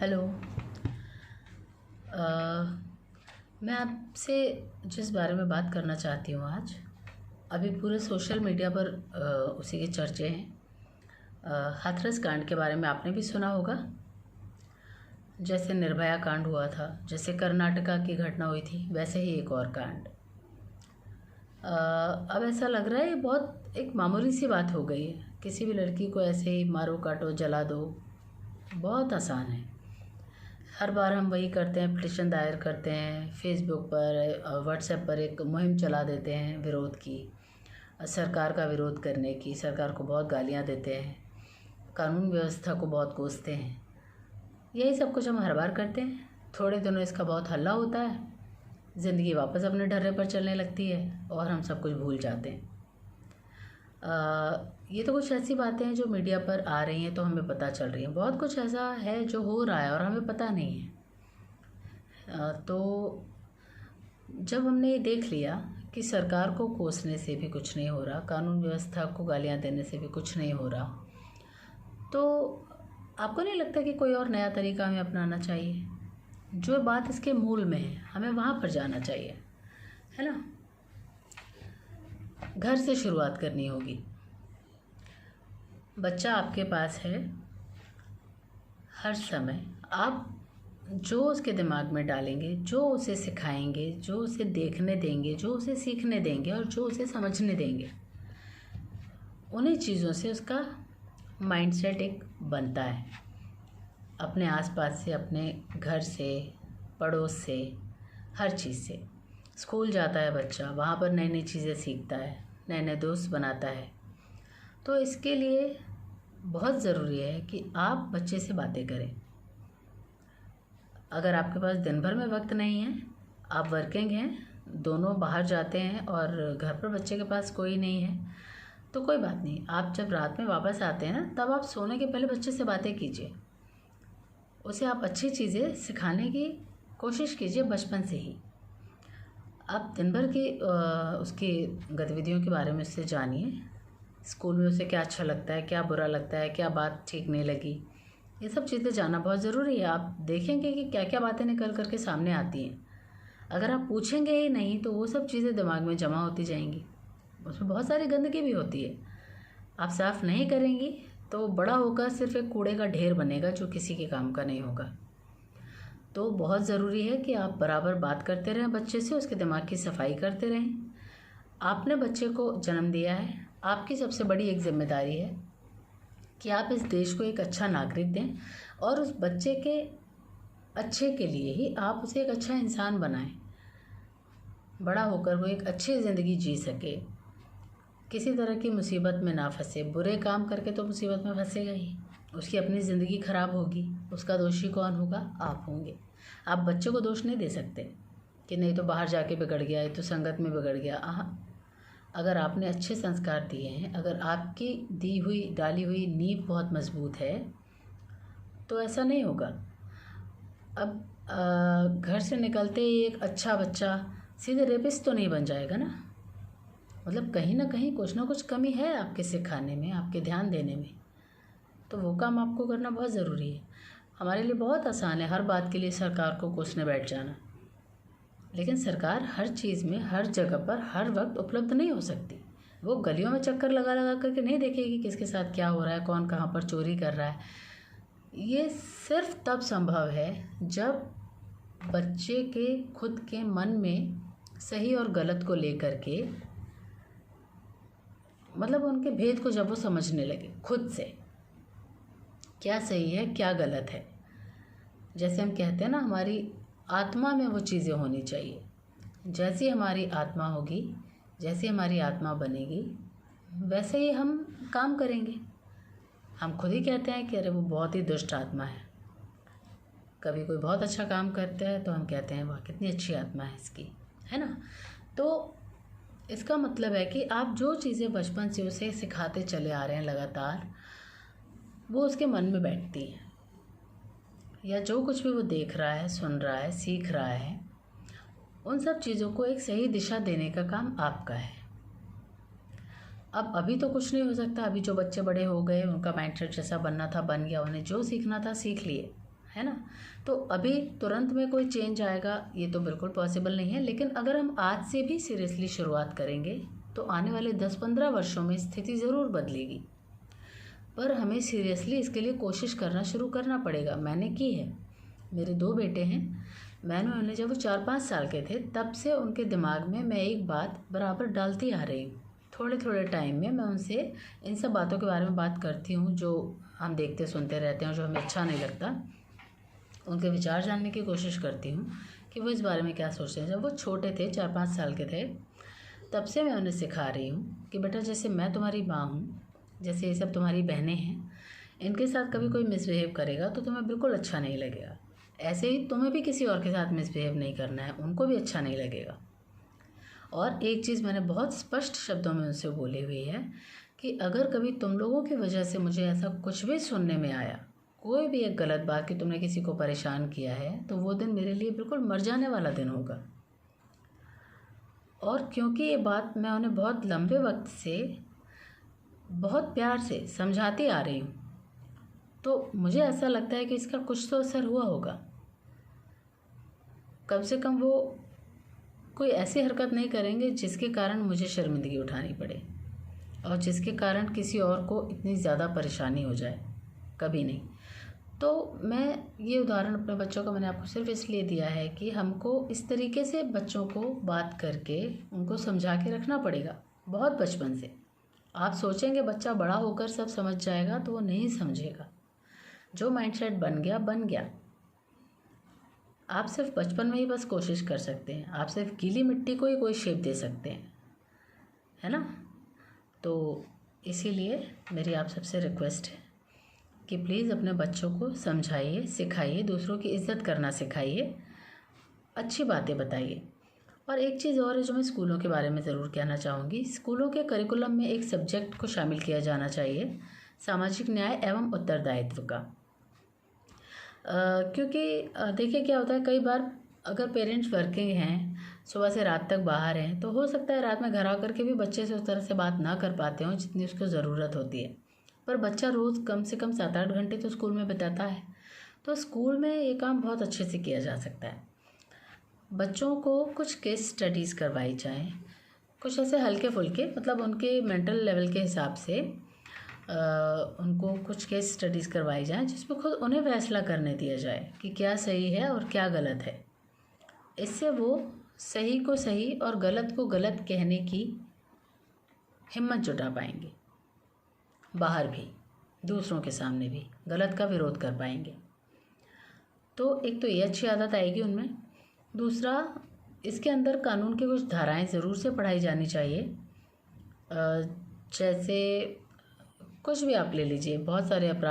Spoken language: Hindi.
हेलो। अ, मैं आपसे जिस बारे में बात करना चाहती हूँ आज, अभी पूरे सोशल मीडिया पर उसी के चर्चे हैं। हाथरस कांड के बारे में आपने भी सुना होगा। जैसे निर्भया कांड हुआ था, जैसे कर्नाटका की घटना हुई थी, वैसे ही एक और कांड। अब ऐसा लग रहा है ये बहुत एक मामूली सी बात हो गई है। किसी भी लड़की को ऐसे ही मारो, काटो, जला दो, बहुत आसान है। हर बार हम वही करते हैं, पिटीशन दायर करते हैं, फेसबुक पर, व्हाट्सएप पर एक मुहिम चला देते हैं विरोध की, सरकार का विरोध करने की। सरकार को बहुत गालियाँ देते हैं, कानून व्यवस्था को बहुत कोसते हैं। यही सब कुछ हम हर बार करते हैं। थोड़े दिनों इसका बहुत हल्ला होता है, ज़िंदगी वापस अपने ढर्रे पर चलने लगती है और हम सब कुछ भूल जाते हैं। ये तो कुछ ऐसी बातें हैं जो मीडिया पर आ रही हैं तो हमें पता चल रही हैं। बहुत कुछ ऐसा है जो हो रहा है और हमें पता नहीं है। तो जब हमने ये देख लिया कि सरकार को कोसने से भी कुछ नहीं हो रहा, कानून व्यवस्था को गालियाँ देने से भी कुछ नहीं हो रहा, तो आपको नहीं लगता कि कोई और नया तरीका हमें अपनाना चाहिए? जो बात इसके मूल में है, हमें वहाँ पर जाना चाहिए, है ना? घर से शुरुआत करनी होगी। बच्चा आपके पास है, हर समय आप जो उसके दिमाग में डालेंगे, जो उसे सिखाएंगे, जो उसे देखने देंगे, जो उसे सीखने देंगे और जो उसे समझने देंगे, उन्हीं चीज़ों से उसका माइंडसेट एक बनता है। अपने आसपास से, अपने घर से, पड़ोस से, हर चीज़ से। स्कूल जाता है बच्चा, वहाँ पर नई नई चीज़ें सीखता है, नए नए दोस्त बनाता है। तो इसके लिए बहुत ज़रूरी है कि आप बच्चे से बातें करें। अगर आपके पास दिन भर में वक्त नहीं है, आप वर्किंग हैं, दोनों बाहर जाते हैं और घर पर बच्चे के पास कोई नहीं है, तो कोई बात नहीं। आप जब रात में वापस आते हैं ना, तब आप सोने के पहले बच्चे से बातें कीजिए। उसे आप अच्छी चीज़ें सिखाने की कोशिश कीजिए बचपन से ही। आप दिन भर की उसकी गतिविधियों के बारे में उससे जानिए। स्कूल में उसे क्या अच्छा लगता है, क्या बुरा लगता है, क्या बात ठीक नहीं लगी, ये सब चीज़ें जानना बहुत ज़रूरी है। आप देखेंगे कि क्या क्या बातें निकल कर के सामने आती हैं। अगर आप पूछेंगे ही नहीं तो वो सब चीज़ें दिमाग में जमा होती जाएंगी। उसमें बहुत सारी गंदगी भी होती है। आप साफ़ नहीं करेंगी तो बड़ा होकर सिर्फ एक कूड़े का ढेर बनेगा जो किसी के काम का नहीं होगा। तो बहुत ज़रूरी है कि आप बराबर बात करते रहें बच्चे से, उसके दिमाग की सफाई करते रहें। आपने बच्चे को जन्म दिया है, आपकी सबसे बड़ी एक जिम्मेदारी है कि आप इस देश को एक अच्छा नागरिक दें और उस बच्चे के अच्छे के लिए ही आप उसे एक अच्छा इंसान बनाएं। बड़ा होकर वो एक अच्छी ज़िंदगी जी सके, किसी तरह की मुसीबत में ना फंसे। बुरे काम करके तो मुसीबत में फंसेगा ही, उसकी अपनी ज़िंदगी ख़राब होगी। उसका दोषी कौन होगा? आप होंगे। आप बच्चे को दोष नहीं दे सकते कि नहीं तो बाहर जाके बिगड़ गया, ये तो संगत में बिगड़ गया। अगर आपने अच्छे संस्कार दिए हैं, अगर आपकी दी हुई डाली हुई नींव बहुत मजबूत है, तो ऐसा नहीं होगा। अब घर से निकलते ही एक अच्छा बच्चा सीधे रेपिस्ट तो नहीं बन जाएगा ना। मतलब कहीं ना कहीं कुछ ना कुछ कमी है आपके सिखाने में, आपके ध्यान देने में। तो वो काम आपको करना बहुत ज़रूरी है। हमारे लिए बहुत आसान है हर बात के लिए सरकार को कोसने बैठ जाना, लेकिन सरकार हर चीज़ में, हर जगह पर, हर वक्त उपलब्ध नहीं हो सकती। वो गलियों में चक्कर लगा लगा करके नहीं देखेगी किसके साथ क्या हो रहा है, कौन कहाँ पर चोरी कर रहा है। ये सिर्फ तब संभव है जब बच्चे के खुद के मन में सही और गलत को लेकर के, मतलब उनके भेद को जब वो समझने लगे खुद से, क्या सही है क्या गलत है। जैसे हम कहते हैं ना, हमारी आत्मा में वो चीज़ें होनी चाहिए। जैसी हमारी आत्मा होगी, जैसी हमारी आत्मा बनेगी, वैसे ही हम काम करेंगे। हम खुद ही कहते हैं कि अरे वो बहुत ही दुष्ट आत्मा है। कभी कोई बहुत अच्छा काम करता है तो हम कहते हैं वाह कितनी अच्छी आत्मा है इसकी, है ना। तो इसका मतलब है कि आप जो चीज़ें बचपन से उसे सिखाते चले आ रहे हैं लगातार, वो उसके मन में बैठती हैं। या जो कुछ भी वो देख रहा है, सुन रहा है, सीख रहा है, उन सब चीज़ों को एक सही दिशा देने का काम आपका है। अब अभी तो कुछ नहीं हो सकता। अभी जो बच्चे बड़े हो गए, उनका माइंडसेट जैसा बनना था बन गया, उन्हें जो सीखना था सीख लिए, है ना। तो अभी तुरंत में कोई चेंज आएगा ये तो बिल्कुल पॉसिबल नहीं है, लेकिन अगर हम आज से भी सीरियसली शुरुआत करेंगे तो आने वाले 10-15 वर्षों में स्थिति ज़रूर बदलेगी। पर हमें सीरियसली इसके लिए कोशिश करना शुरू करना पड़ेगा। मैंने की है। मेरे 2 बेटे हैं। मैंने उन्हें जब वो 4-5 साल के थे तब से उनके दिमाग में मैं एक बात बराबर डालती आ रही हूँ। थोड़े थोड़े टाइम में मैं उनसे इन सब बातों के बारे में बात करती हूँ जो हम देखते सुनते रहते हैं और जो हमें अच्छा नहीं लगता। उनके विचार जानने की कोशिश करती हूँ कि वो इस बारे में क्या सोचते हैं। जब वो छोटे थे, 4-5 साल के थे, तब से मैं उन्हें सिखा रही हूँ कि बेटा जैसे मैं तुम्हारी माँ हूँ, जैसे ये सब तुम्हारी बहनें हैं, इनके साथ कभी कोई मिसबिहेव करेगा तो तुम्हें बिल्कुल अच्छा नहीं लगेगा। ऐसे ही तुम्हें भी किसी और के साथ मिसबिहेव नहीं करना है, उनको भी अच्छा नहीं लगेगा। और एक चीज़ मैंने बहुत स्पष्ट शब्दों में उनसे बोली हुई है कि अगर कभी तुम लोगों की वजह से मुझे ऐसा कुछ भी सुनने में आया, कोई भी एक गलत बात कि तुमने किसी को परेशान किया है, तो वो दिन मेरे लिए बिल्कुल मर जाने वाला दिन होगा। और क्योंकि ये बात मैं उन्हें बहुत लंबे वक्त से बहुत प्यार से समझाती आ रही हूँ, तो मुझे ऐसा लगता है कि इसका कुछ तो असर हुआ होगा। कम से कम वो कोई ऐसी हरकत नहीं करेंगे जिसके कारण मुझे शर्मिंदगी उठानी पड़े और जिसके कारण किसी और को इतनी ज़्यादा परेशानी हो जाए, कभी नहीं। तो मैं ये उदाहरण अपने बच्चों का मैंने आपको सिर्फ इसलिए दिया है कि हमको इस तरीके से बच्चों को बात करके उनको समझा के रखना पड़ेगा बहुत बचपन से। आप सोचेंगे बच्चा बड़ा होकर सब समझ जाएगा, तो वो नहीं समझेगा। जो माइंडसेट बन गया बन गया। आप सिर्फ बचपन में ही बस कोशिश कर सकते हैं। आप सिर्फ गीली मिट्टी को ही कोई शेप दे सकते हैं, है ना। तो इसीलिए मेरी आप सबसे रिक्वेस्ट है कि प्लीज़ अपने बच्चों को समझाइए, सिखाइए, दूसरों की इज़्ज़त करना सिखाइए, अच्छी बातें बताइए। और एक चीज़ और है जो मैं स्कूलों के बारे में ज़रूर कहना चाहूँगी। स्कूलों के करिकुलम में एक सब्जेक्ट को शामिल किया जाना चाहिए, सामाजिक न्याय एवं उत्तरदायित्व का। क्योंकि देखिए क्या होता है, कई बार अगर पेरेंट्स वर्किंग हैं, सुबह से रात तक बाहर हैं, तो हो सकता है रात में घर आकर के भी बच्चे से उस तरह से बात ना कर पाते हों जितनी उसको ज़रूरत होती है। पर बच्चा रोज़ कम से कम 7-8 घंटे तो स्कूल में बिताता है, तो स्कूल में ये काम बहुत अच्छे से किया जा सकता है। बच्चों को कुछ केस स्टडीज़ करवाई जाएँ, कुछ ऐसे हल्के फुल्के, मतलब उनके मेंटल लेवल के हिसाब से उनको कुछ केस स्टडीज़ करवाई जाएँ जिसमें खुद उन्हें फैसला करने दिया जाए कि क्या सही है और क्या गलत है। इससे वो सही को सही और गलत को गलत कहने की हिम्मत जुटा पाएंगे। बाहर भी, दूसरों के सामने भी गलत का विरोध कर पाएंगे। तो एक तो ये अच्छी आदत आएगी उनमें। दूसरा, इसके अंदर कानून की कुछ धाराएं ज़रूर से पढ़ाई जानी चाहिए। जैसे कुछ भी आप ले लीजिए, बहुत सारे अपराध